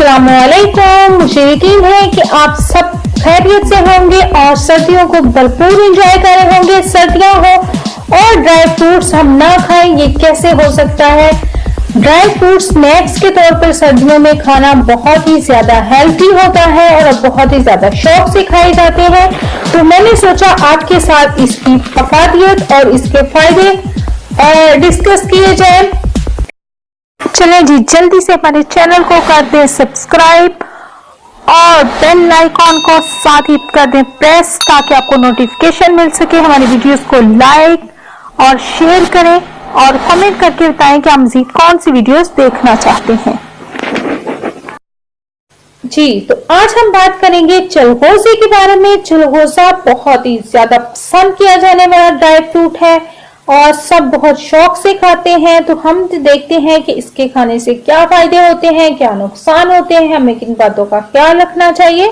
अस्सलामुअलैकुम। मुझे यकीन है कि आप सब खैरियत से होंगे और सर्दियों को भरपूर एंजॉय कर रहे होंगे। सर्दियां हो और ड्राई फ्रूट्स हम ना खाएं, ये कैसे हो सकता है। ड्राई फ्रूट स्नैक्स के तौर पर सर्दियों में खाना बहुत ही ज्यादा हेल्थी होता है और बहुत ही ज्यादा शौक से खाए जाते हैं। तो मैंने सोचा आपके साथ इसकी अफादियत और इसके फायदे डिस्कस किए जाए। चलें जी, जल्दी से हमारे चैनल को कर दें सब्सक्राइब और बेल आइकॉन को साथ ही कर दें प्रेस, ताकि आपको नोटिफिकेशन मिल सके। हमारी वीडियोस को लाइक और शेयर करें और कमेंट करके बताएं कि आप मजीद कौन सी वीडियोस देखना चाहते हैं। जी, तो आज हम बात करेंगे चलगोजे के बारे में। चलगोजा बहुत ही ज्यादा पसंद किया जाने वाला ड्राई फ्रूट है और सब बहुत शौक से खाते हैं। तो हम देखते हैं कि इसके खाने से क्या फायदे होते हैं, क्या नुकसान होते हैं, हमें किन बातों का ख्याल रखना चाहिए।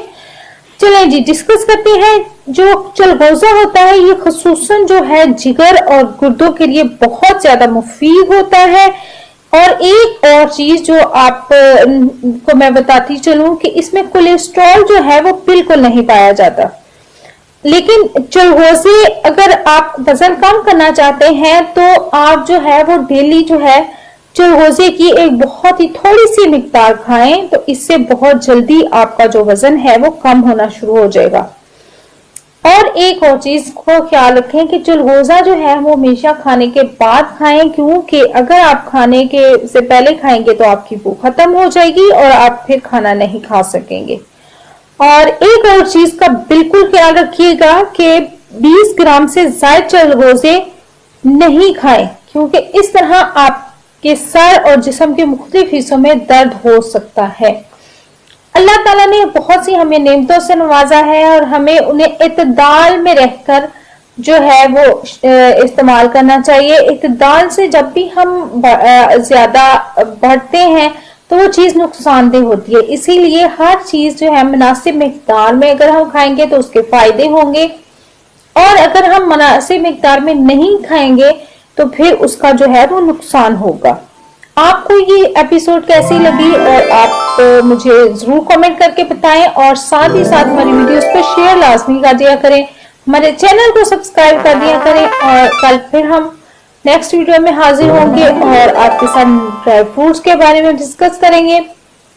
चलें जी, डिस्कस करते हैं। जो चलगोजा होता है ये खुसूसन जो है जिगर और गुर्दों के लिए बहुत ज्यादा मुफीद होता है। और एक और चीज जो आप को मैं बताती चलूं कि इसमें कोलेस्ट्रॉल जो है वो बिल्कुल नहीं पाया जाता। लेकिन चलगोजे अगर आप वजन कम करना चाहते हैं तो आप जो है वो डेली जो है चलगोजे की एक बहुत ही थोड़ी सी मिकदार खाएं, तो इससे बहुत जल्दी आपका जो वजन है वो कम होना शुरू हो जाएगा। और एक और चीज को ख्याल रखें कि चलगोजा जो है वो हमेशा खाने के बाद खाएं, क्योंकि अगर आप खाने के से पहले खाएंगे तो आपकी भूख खत्म हो जाएगी और आप फिर खाना नहीं खा सकेंगे। और एक और चीज का बिल्कुल ख्याल रखिएगा कि 20 ग्राम से ज्यादा चलगोजे नहीं खाएं, क्योंकि इस तरह आपके सर और जिस्म के मुख्तलिफ हिस्सों में दर्द हो सकता है। अल्लाह ताला ने बहुत सी हमें नेमतों से नवाजा है और हमें उन्हें इत्तेदाल में रहकर जो है वो इस्तेमाल करना चाहिए। इत्तेदाल से जब भी हम ज्यादा बढ़ते हैं तो वो चीज नुकसानदेह होती है। इसीलिए हर चीज जो है मुनासिब मिकदार में अगर हम खाएंगे तो उसके फायदे होंगे, और अगर हम मुनासिब मिकदार में नहीं खाएंगे तो फिर उसका जो है वो नुकसान होगा। आपको ये एपिसोड कैसी लगी और आप मुझे जरूर कमेंट करके बताएं, और साथ ही साथ हमारी वीडियोस को शेयर लाजमी कर दिया करें, हमारे चैनल को सब्सक्राइब कर दिया करें। और कल फिर हम नेक्स्ट वीडियो में हाजिर होंगे और आपके साथ ड्राई फ्रूट्स के बारे में डिस्कस करेंगे।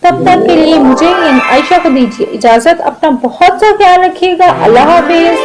तब तक के लिए मुझे आयशा को दीजिए इजाजत। अपना बहुत सा ख्याल रखिएगा। अल्लाह हाफिज।